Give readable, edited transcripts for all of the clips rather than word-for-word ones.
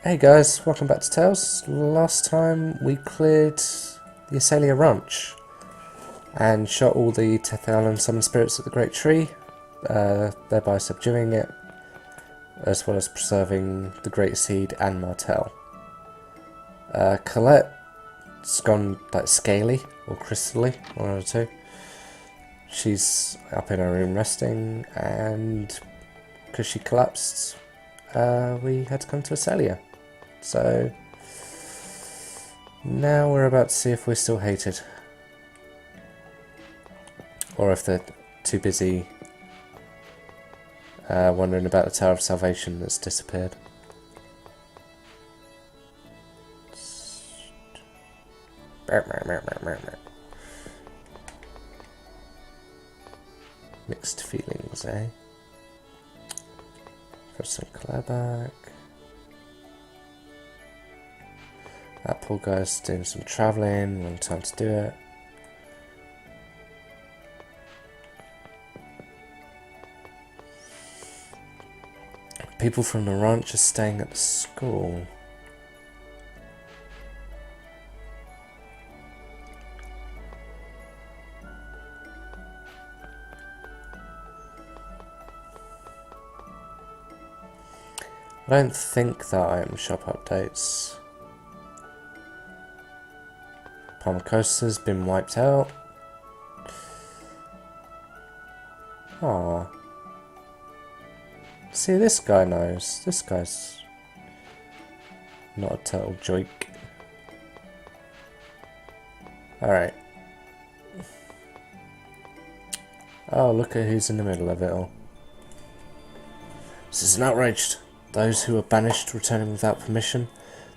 Hey guys, welcome back to Tales. Last time we cleared the Iselia ranch and shot all the Tethalan summon spirits at the Great Tree, thereby subduing it, as well as preserving the Great Seed and Martel. Colette's gone like scaly or crystally, one of the two. She's up in her room resting, and because she collapsed, we had to come to Iselia. So now we're about to see if we're still hated, or if they're too busy wondering about the Tower of Salvation that's disappeared. Mixed feelings, eh? Got some clapback. That poor guy's doing some travelling, wrong time to do it. People from the ranch are staying at the school. I don't think that item shop updates. Palmacosta's been wiped out. Aww. See, this guy knows. This guy's not a total joke. Alright. Oh, look at who's in the middle of it all. This is an outrage. Those who are banished returning without permission.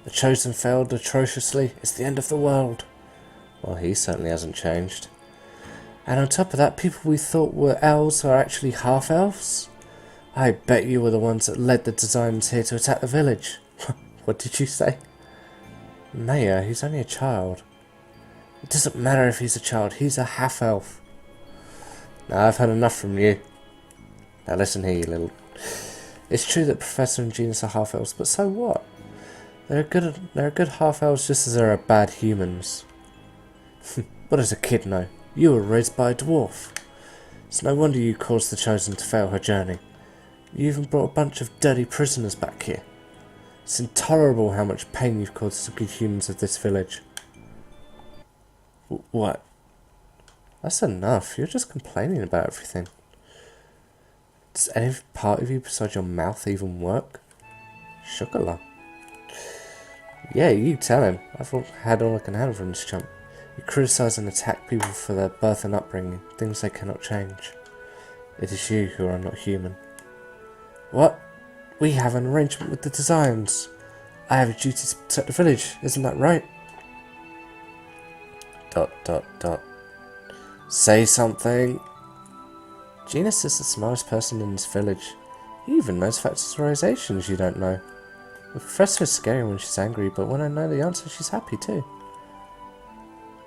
The chosen failed atrociously. It's the end of the world. Well, he certainly hasn't changed. And on top of that, people we thought were elves are actually half-elves? I bet you were the ones that led the designers here to attack the village. What did you say? Maya, he's only a child. It doesn't matter if he's a child, he's a half-elf. Now, I've had enough from you. Now listen here, you little... It's true that Professor and Genus are half-elves, but so what? They're good half-elves just as there are bad humans. What does a kid know? You were raised by a dwarf. It's no wonder you caused the Chosen to fail her journey. You even brought a bunch of dirty prisoners back here. It's intolerable how much pain you've caused the good humans of this village. What? That's enough. You're just complaining about everything. Does any part of you besides your mouth even work? Chocolat. Yeah, you tell him. I've had all I can handle from this chump. You criticise and attack people for their birth and upbringing, things they cannot change. It is you who are not human. What? We have an arrangement with the designs. I have a duty to protect the village, isn't that right? ... Say something. Genus is the smartest person in this village. He even knows factorizations you don't know. The professor is scary when she's angry, but when I know the answer, she's happy too.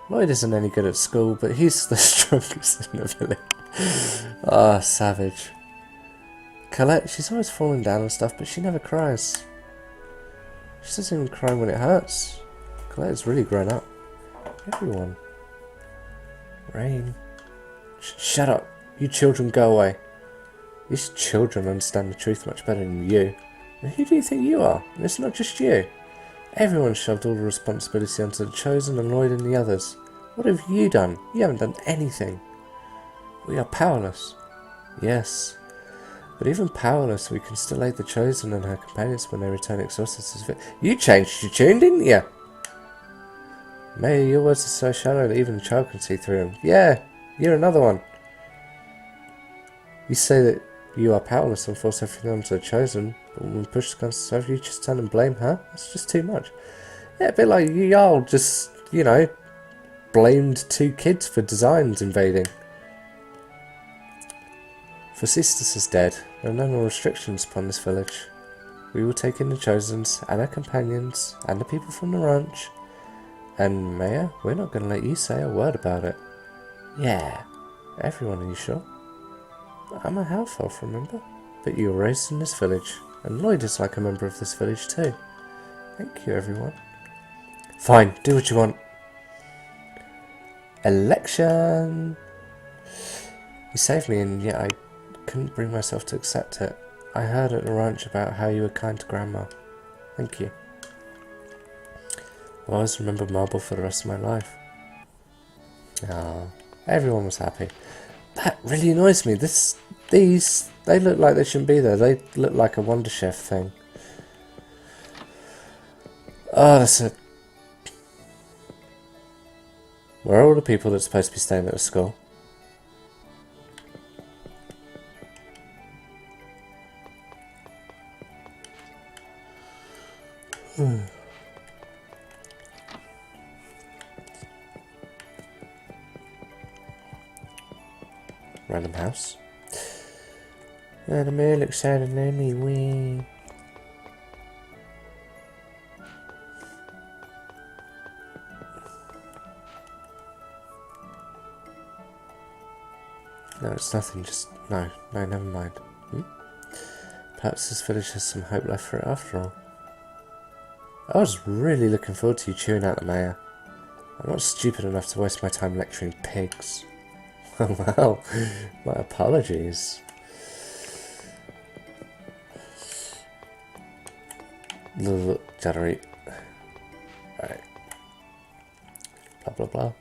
Lloyd isn't any good at school, but he's the strongest in the village. Ah, savage. Colette, she's always falling down and stuff, but she never cries. She doesn't even cry when it hurts. Colette has really grown up. Everyone. Rain. Shut up. You children go away. These children understand the truth much better than you. And who do you think you are? And it's not just you. Everyone shoved all the responsibility onto the Chosen and Lloyd and the others. What have you done? You haven't done anything. We are powerless. Yes. But even powerless, we can still aid the Chosen and her companions when they return exhausted to the... You changed your tune, didn't you? May, your words are so shallow that even a child can see through them. Yeah, you're another one. You say that you are powerless and force everything onto the Chosen, but when push comes to shove, you just turn and blame her? That's just too much. Yeah, a bit like you all just, you know, blamed two kids for designs invading. For Sisters is dead, there are no more restrictions upon this village. We will take in the Chosens and our companions and the people from the ranch. And Maya, we're not going to let you say a word about it. Yeah, everyone, are you sure? I'm a half-elf, remember? But you were raised in this village, and Lloyd is like a member of this village too. Thank you, everyone. Fine, do what you want. Election! You saved me, and yet I couldn't bring myself to accept it. I heard at the ranch about how you were kind to Grandma. Thank you. I'll always remember Marble for the rest of my life. Ah, everyone was happy. That really annoys me. These, they look like they shouldn't be there. They look like a Wonder Chef thing. Oh, that's it. Where are all the people that's supposed to be staying at the school? Random house. And the mail looks sad and lonely. Wee. No, it's nothing. Just no, never mind. Perhaps this village has some hope left for it after all. I was really looking forward to you chewing out the mayor. I'm not stupid enough to waste my time lecturing pigs. Well, my apologies. Generate. Alright. Blah blah blah.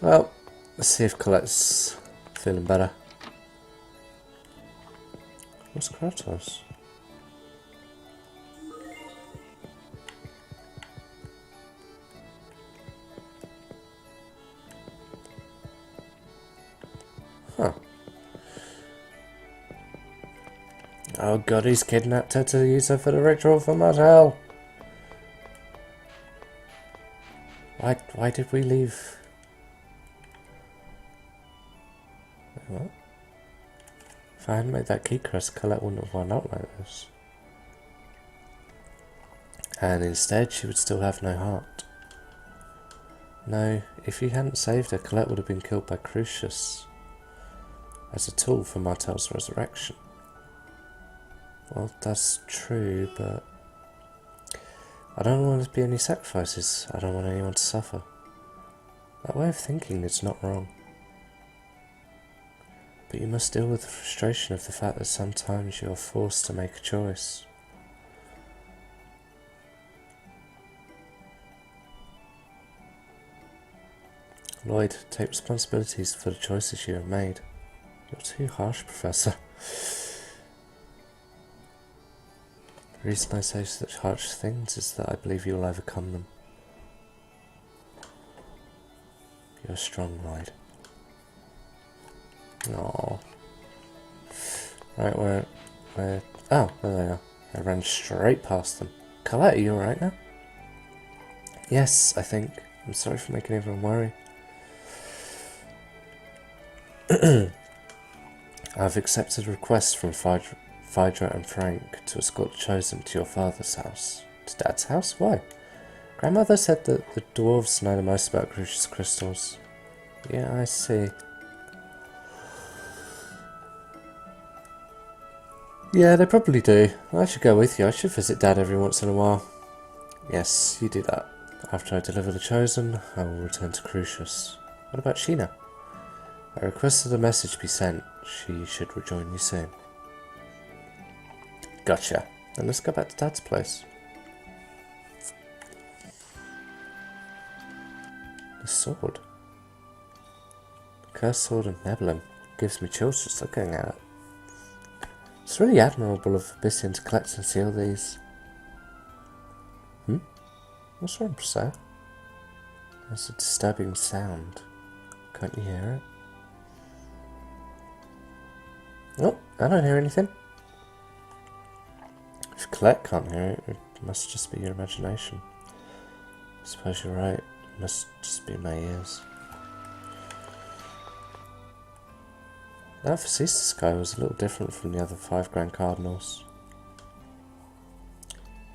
Well, let's see if Colette's feeling better. What's Kratos? Huh. Oh god, he's kidnapped her to use her for the ritual for Martel. Why did we leave? What? If I hadn't made that key crest, Colette wouldn't have wound up like this. And instead, she would still have no heart. No, if you hadn't saved her, Colette would have been killed by Crucius as a tool for Martel's resurrection. Well, that's true, but I don't want there to be any sacrifices. I don't want anyone to suffer. That way of thinking is not wrong. But you must deal with the frustration of the fact that sometimes you are forced to make a choice. Lloyd, take responsibilities for the choices you have made. You're too harsh, Professor. The reason I say such harsh things is that I believe you will overcome them. You're strong, Lloyd. Aww. Right, where... Oh, there they are. I ran straight past them. Colette, are you alright now? Yes, I think. I'm sorry for making everyone worry. I've accepted a request from Phaedra and Frank to escort the Chosen to your father's house. To Dad's house? Why? Grandmother said that the dwarves know the most about Crucius crystals. Yeah, I see. Yeah, they probably do. I should go with you. I should visit Dad every once in a while. Yes, you do that. After I deliver the Chosen, I will return to Crucius. What about Sheena? I requested a message be sent. She should rejoin you soon. Gotcha. Then let's go back to Dad's place. The sword. The cursed sword of Nebulum. Gives me chills just looking at it. It's really admirable of Abyssian to collect and seal these. What's wrong, sir? There's a disturbing sound. Can't you hear it? Oh, I don't hear anything. If Colette can't hear it, it must just be your imagination. I suppose you're right. It must just be my ears. That Facetious guy was a little different from the other 5 Grand Cardinals.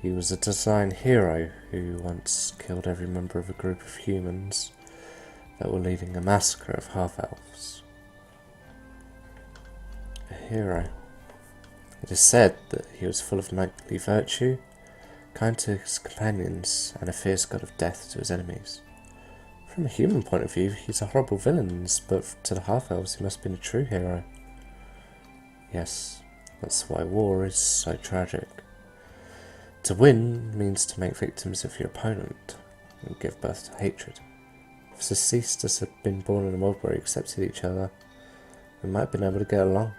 He was a design hero who once killed every member of a group of humans that were leading a massacre of half-elves. hero. It is said that he was full of knightly virtue, kind to his companions, and a fierce god of death to his enemies. From a human point of view, he's a horrible villain, but to the half-elves he must have been a true hero. Yes, that's why war is so tragic. To win means to make victims of your opponent and give birth to hatred. If the sisters had been born in a world where we accepted each other, we might have been able to get along.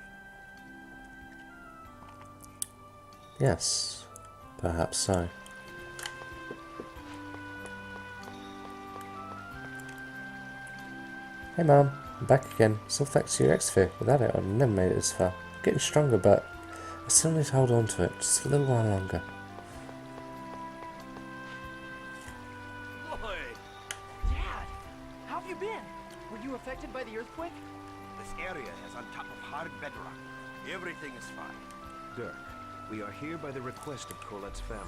Yes, perhaps so. Hey Mum, I'm back again. It's all thanks to your X-Sphere. Without it, I'd never made it this far. I'm getting stronger, but I still need to hold on to it just a little while longer. Lloyd! Dad! How have you been? Were you affected by the earthquake? This area is on top of hard bedrock. Everything is fine. Dirk, we are here by the request of Colette's family.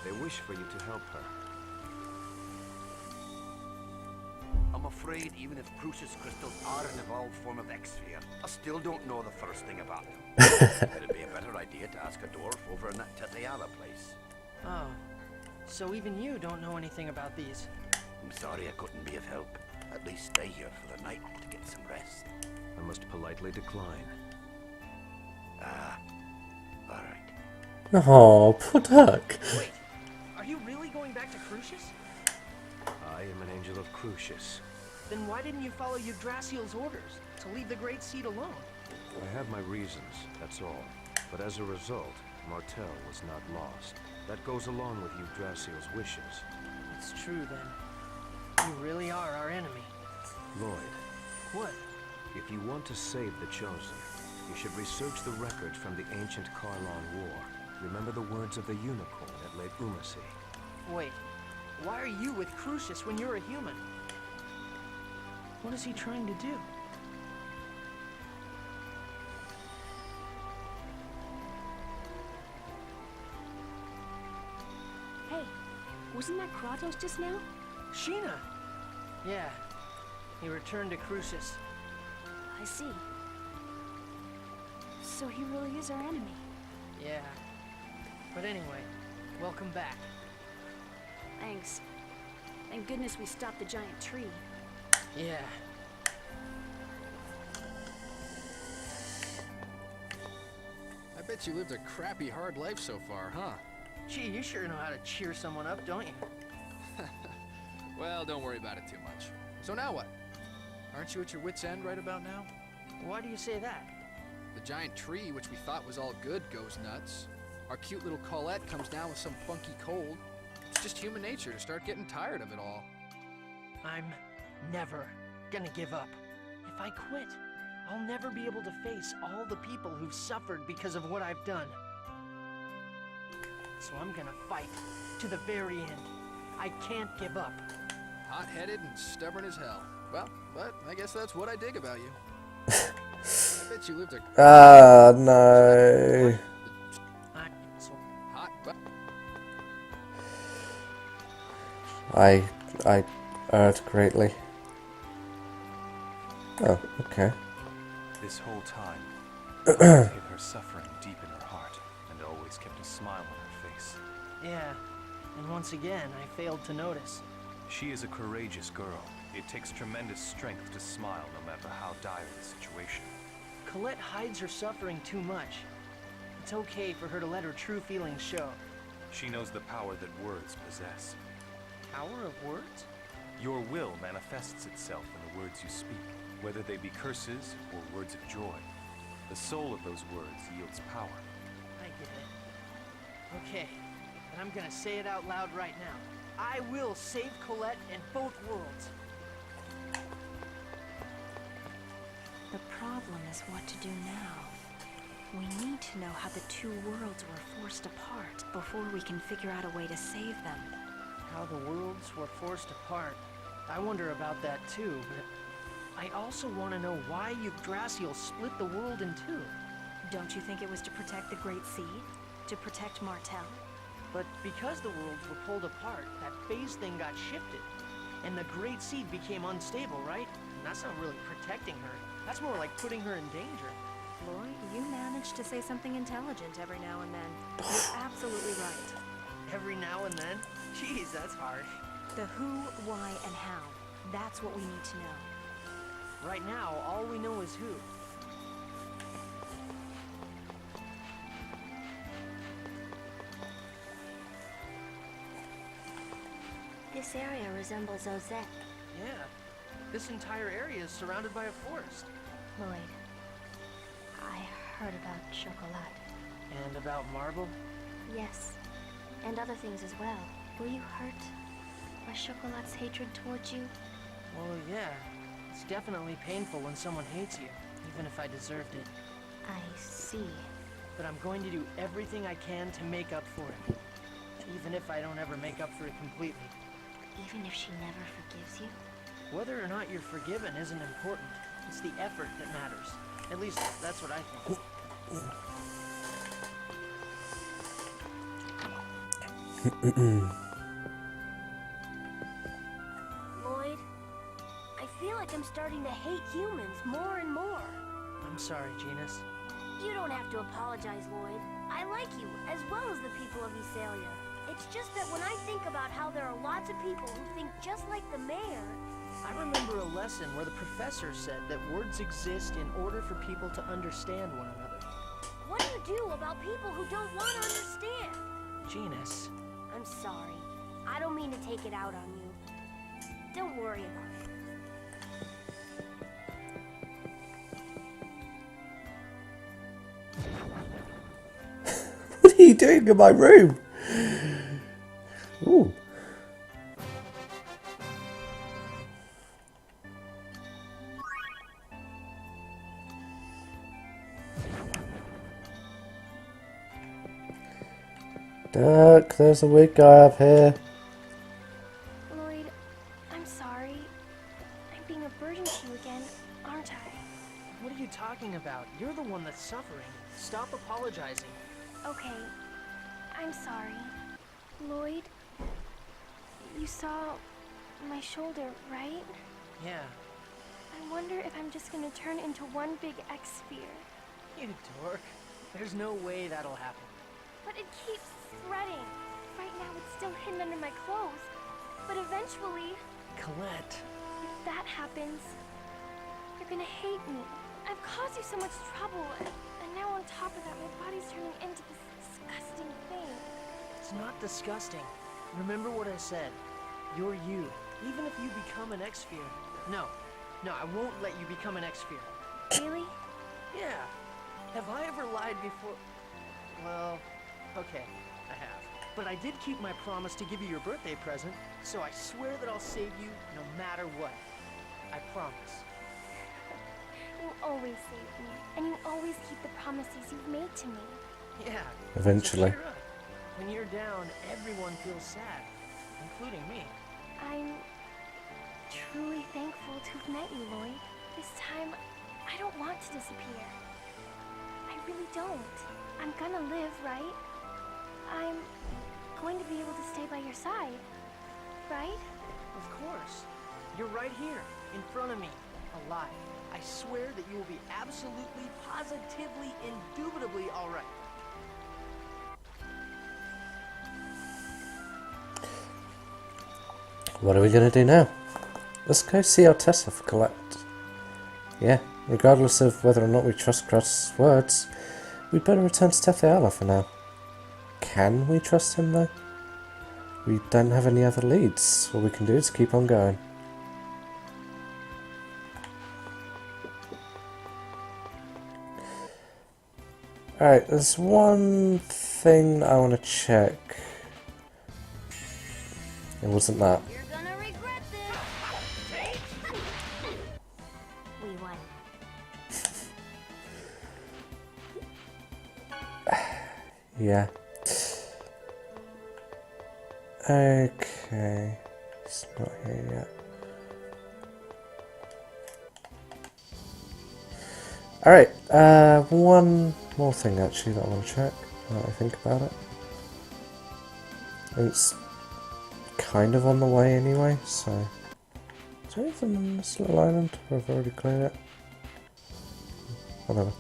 They wish for you to help her. I'm afraid even if Crucius crystals are an evolved form of X-Sphere, I still don't know the first thing about them. It'd be a better idea to ask a dwarf over in that Tetiala place. Oh. So even you don't know anything about these? I'm sorry I couldn't be of help. At least stay here for the night to get some rest. I must politely decline. Ah, alright. Oh, poor Dirk. Wait, are you really going back to Crucius? I am an angel of Crucius. Then why didn't you follow Yggdrasil's orders to leave the Great Seed alone? I have my reasons, that's all. But as a result, Martel was not lost. That goes along with Yggdrasil's wishes. It's true then. You really are our enemy. Lloyd, What? if you want to save the Chosen, you should research the records from the ancient Karlon War. Remember the words of the unicorn at Lake Umasi. Wait, why are you with Crucius when you're a human? What is he trying to do? Hey, wasn't that Kratos just now? Sheena! Yeah, he returned to Crucius. I see. So he really is our enemy. Yeah. But anyway, welcome back. Thanks. Thank goodness we stopped the giant tree. Yeah. I bet you lived a crappy, hard life so far, huh? Gee, you sure know how to cheer someone up, don't you? Well, don't worry about it too much. So now what? Aren't you at your wit's end right about now? Why do you say that? The giant tree, which we thought was all good, goes nuts. Our cute little Colette comes down with some funky cold. It's just human nature to start getting tired of it all. I'm never gonna give up. If I quit, I'll never be able to face all the people who've suffered because of what I've done. So I'm gonna fight to the very end. I can't give up. Hot-headed and stubborn as hell. Well, but I guess that's what I dig about you. I bet you lived a Ah, no. I'm so hot... I erred greatly. Oh, okay. This whole time, I hid her suffering deep in her heart, and always kept a smile on her face. yeah. And once again, I failed to notice. She is a courageous girl. It takes tremendous strength to smile no matter how dire the situation. Colette hides her suffering too much. It's okay for her to let her true feelings show. She knows the power that words possess. Power of words? Your will manifests itself in the words you speak, whether they be curses or words of joy. The soul of those words yields power. I get it. Okay, but I'm gonna say it out loud right now. I will save Colette and both worlds. The problem is what to do now. We need to know how the two worlds were forced apart before we can figure out a way to save them. How the worlds were forced apart. I wonder about that too, but I also want to know why Yggdrasil split the world in two. Don't you think it was to protect the Great Seed? To protect Martel? But because the worlds were pulled apart, that phase thing got shifted. And the Great Seed became unstable, right? And that's not really protecting her. That's more like putting her in danger. Lloyd, you manage to say something intelligent every now and then. You're absolutely right. Every now and then? Jeez, that's hard. The who, why, and how. That's what we need to know. Right now, all we know is who. This area resembles Ozek. Yeah. This entire area is surrounded by a forest. Lloyd, I heard about Chocolat. And about Marble? Yes, and other things as well. Were you hurt by Chocolat's hatred towards you? Well, yeah. It's definitely painful when someone hates you, even if I deserved it. I see. But I'm going to do everything I can to make up for it. Even if I don't ever make up for it completely. Even if she never forgives you? Whether or not you're forgiven isn't important. It's the effort that matters. At least, that's what I think. Lloyd, I feel like I'm starting to hate humans more and more. I'm sorry, Genus. You don't have to apologize, Lloyd. I like you, as well as the people of Iselia. It's just that when I think about how there are lots of people who think just like the mayor... I remember a lesson where the professor said that words exist in order for people to understand one another. What do you do about people who don't want to understand? Genus. I'm sorry. I don't mean to take it out on you. Don't worry about it. What are you doing in my room? Ooh. Duck, there's a weird guy up here. Lloyd, I'm sorry. I'm being a burden to you again, aren't I? What are you talking about? You're the one that's suffering. Stop apologizing. Okay, I'm sorry. Lloyd, you saw my shoulder, right? Yeah. I wonder if I'm just gonna turn into one big X-sphere. You dork. There's no way that'll happen. But it keeps spreading. Right now it's still hidden under my clothes. But eventually, Colette. if that happens, you're gonna hate me. I've caused you so much trouble, and now on top of that, my body's turning into this disgusting thing. It's not disgusting. Remember what I said. You're you. Even if you become an X-sphere. No, I won't let you become an X-sphere. Really? Yeah. Have I ever lied before? Well, okay, I have. But I did keep my promise to give you your birthday present, so I swear that I'll save you no matter what. I promise. You always save me, and you always keep the promises you've made to me. Yeah. Eventually. So cheer up. When you're down, everyone feels sad, including me. I'm truly thankful to have met you, Lloyd. This time, I don't want to disappear. I really don't. I'm gonna live, right? I'm going to be able to stay by your side, right? Of course. You're right here, in front of me, alive. I swear that you will be absolutely, positively, indubitably all right. What are we gonna do now? Let's go see our Tessa for Colette. Yeah, regardless of whether or not we trust Cross's words, we'd better return to Tethayala for now. Can we trust him though? We don't have any other leads. All we can do is keep on going. Alright, there's one thing I want to check. It wasn't that. You're gonna regret this. We won. Yeah. Okay. It's not here yet. Alright, one more thing actually that I want to check, now that I think about it. It's kind of on the way anyway, so... Is there anything on this little island, or have I already cleared it? Whatever.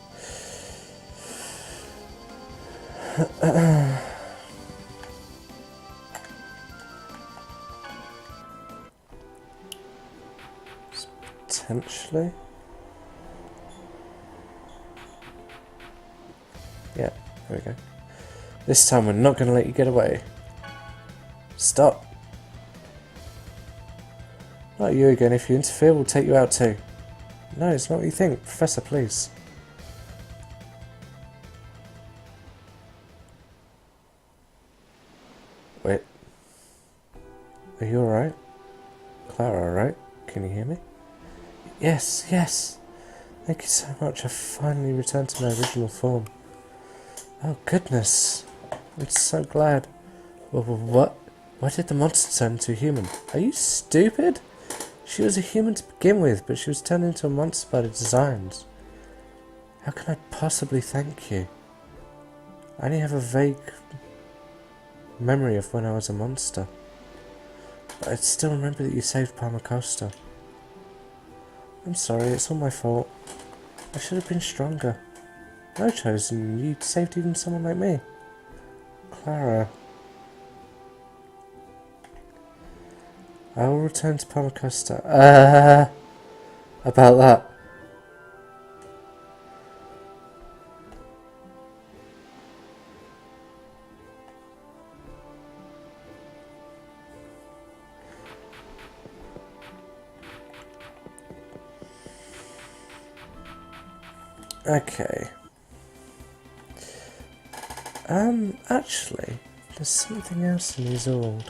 Potentially. Yeah, there we go. This time we're not going to let you get away. Stop. Not you again. If you interfere, we'll take you out too. No, it's not what you think. Professor, please. Wait. Are you alright? Clara, alright? Can you hear me? Yes, yes. Thank you so much. I finally returned to my original form. Oh, goodness. I'm so glad. What? Why did the monster turn into a human? Are you stupid? She was a human to begin with, but she was turned into a monster by the designs. How can I possibly thank you? I only have a vague memory of when I was a monster. But I still remember that you saved Palma Costa. I'm sorry, it's all my fault. I should have been stronger. No, Chosen, you saved even someone like me. Clara. I will return to Palma Costa. About that. Okay. Actually, there's something else in his old.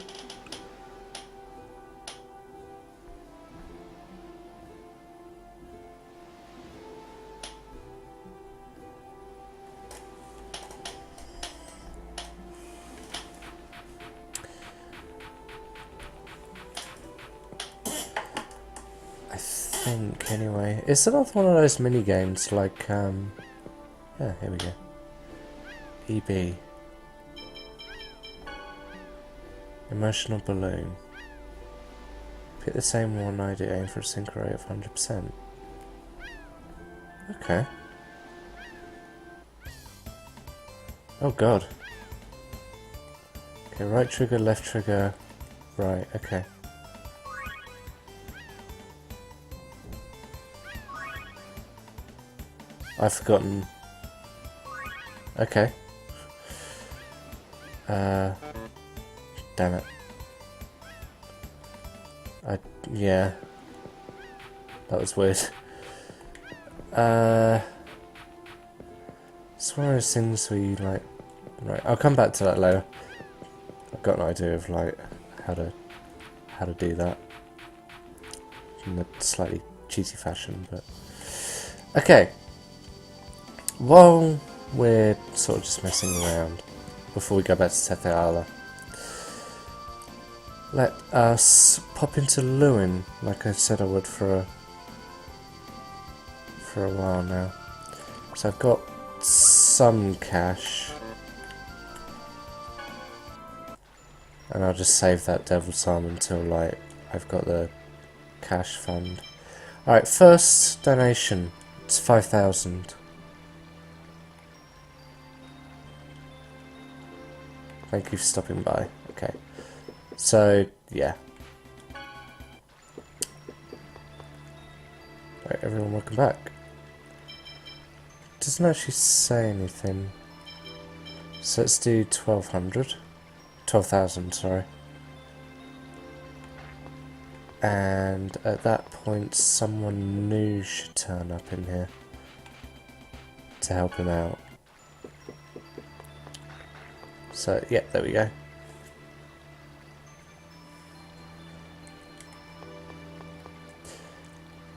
I think, anyway. It's another one of those mini games like, yeah, here we go. EB. Emotional balloon. Pick the same one I do, aim for a sync rate of 100%. Okay. Oh god. Okay, right trigger, left trigger, right, okay. I've forgotten. Okay. Damn it. Yeah. That was weird. It's one of those things where you like... Right, I'll come back to that later. I've got an idea of like how to do that. In a slightly cheesy fashion, but... Okay. While we're sort of just messing around, before we go back to Tetheala, let us pop into Lewin, like I said I would for a while now. So I've got some cash, and I'll just save that Devil's Arm until like I've got the cash fund. Alright, first donation, it's 5,000. Thank you for stopping by. Okay. So, yeah. Right, everyone, welcome back. Doesn't actually say anything. So let's do 1,200. 12,000, sorry. And at that point, someone new should turn up in here to help him out. So, yeah, there we go.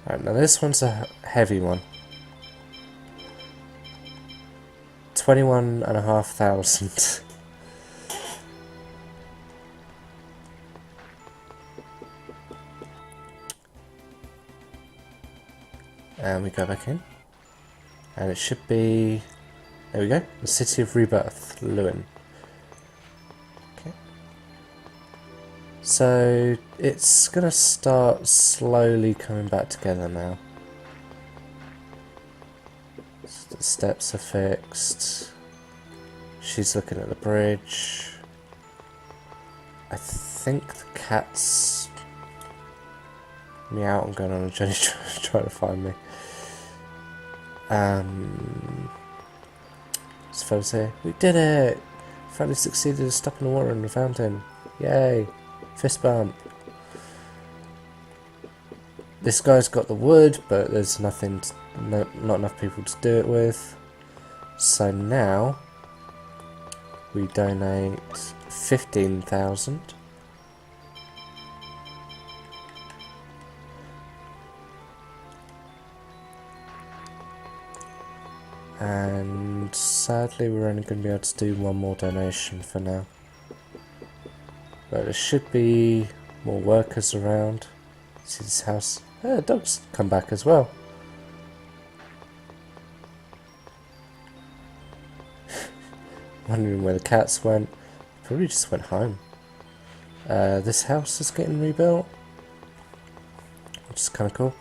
Alright, now this one's a heavy one. 21,500. And we go back in. And it should be... There we go. The City of Rebirth, Lewin. So it's gonna start slowly coming back together now. So the steps are fixed. She's looking at the bridge. I think the cat's meow. I'm going on a journey trying to find me. This fella's here. We did it! Finally succeeded in stopping the water in the fountain. Yay! Fist bump. This guy's got the wood, but there's nothing, not enough people to do it with. So now we donate 15,000. And sadly we're only going to be able to do one more donation for now. But there should be more workers around. See this house? The dogs come back as well. Wondering where the cats went. Probably just went home. This house is getting rebuilt, which is kind of cool.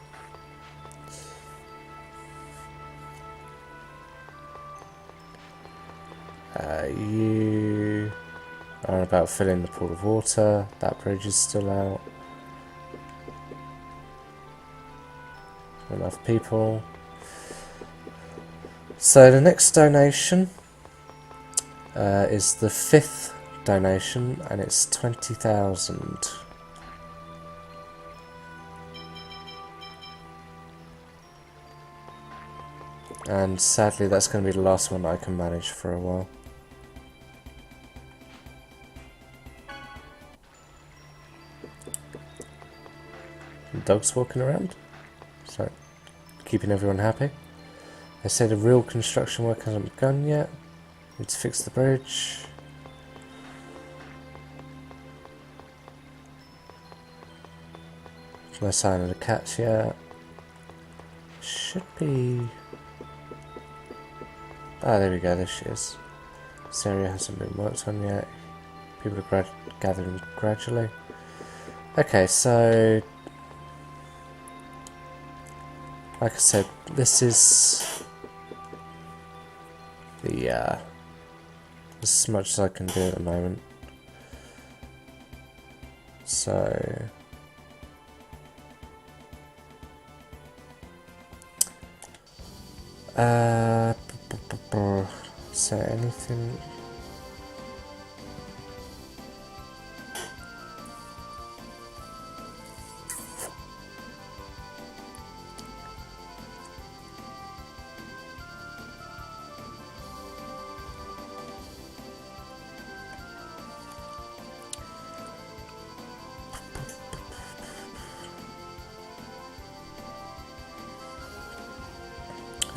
You are about filling the pool of water. That bridge is still out. Enough people. So the next donation is the 5th donation, and it's 20,000. And sadly that's going to be the last one I can manage for a while. Dogs walking around, so keeping everyone happy. They say the real construction work hasn't begun yet. Need to fix the bridge. No sign of the cats yet. Should be. Ah, there we go, there she is. This area hasn't been worked on yet. People are gathering gradually. Okay, so like I said, this is the this is as much as I can do at the moment. So is there anything?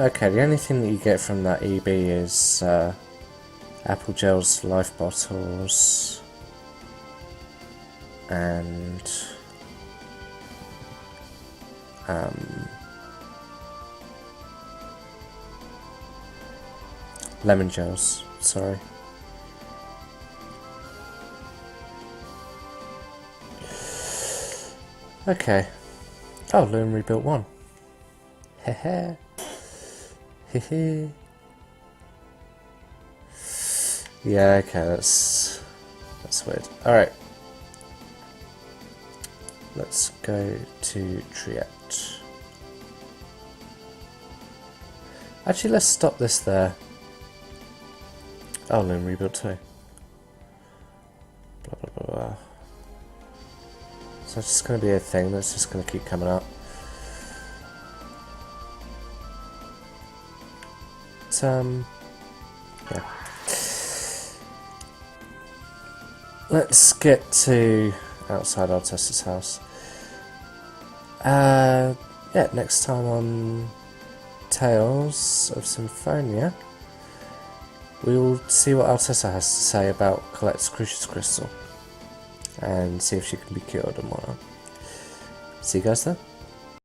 Okay, the only thing that you get from that EB is apple gels, life bottles, and lemon gels, sorry. Okay. Oh, Loon rebuilt one. Hehe. Hehe. Yeah, okay, that's weird. Alright. Let's go to Triet. Actually, let's stop this there. Oh, Loon rebuilt too. Blah blah blah blah. So it's just going to be a thing that's just going to keep coming up. Yeah. Let's get to outside Altessa's house. Yeah, next time on Tales of Symphonia, we will see what Altessa has to say about Colette's Crucius Crystal and see if she can be cured and whatnot. See you guys then.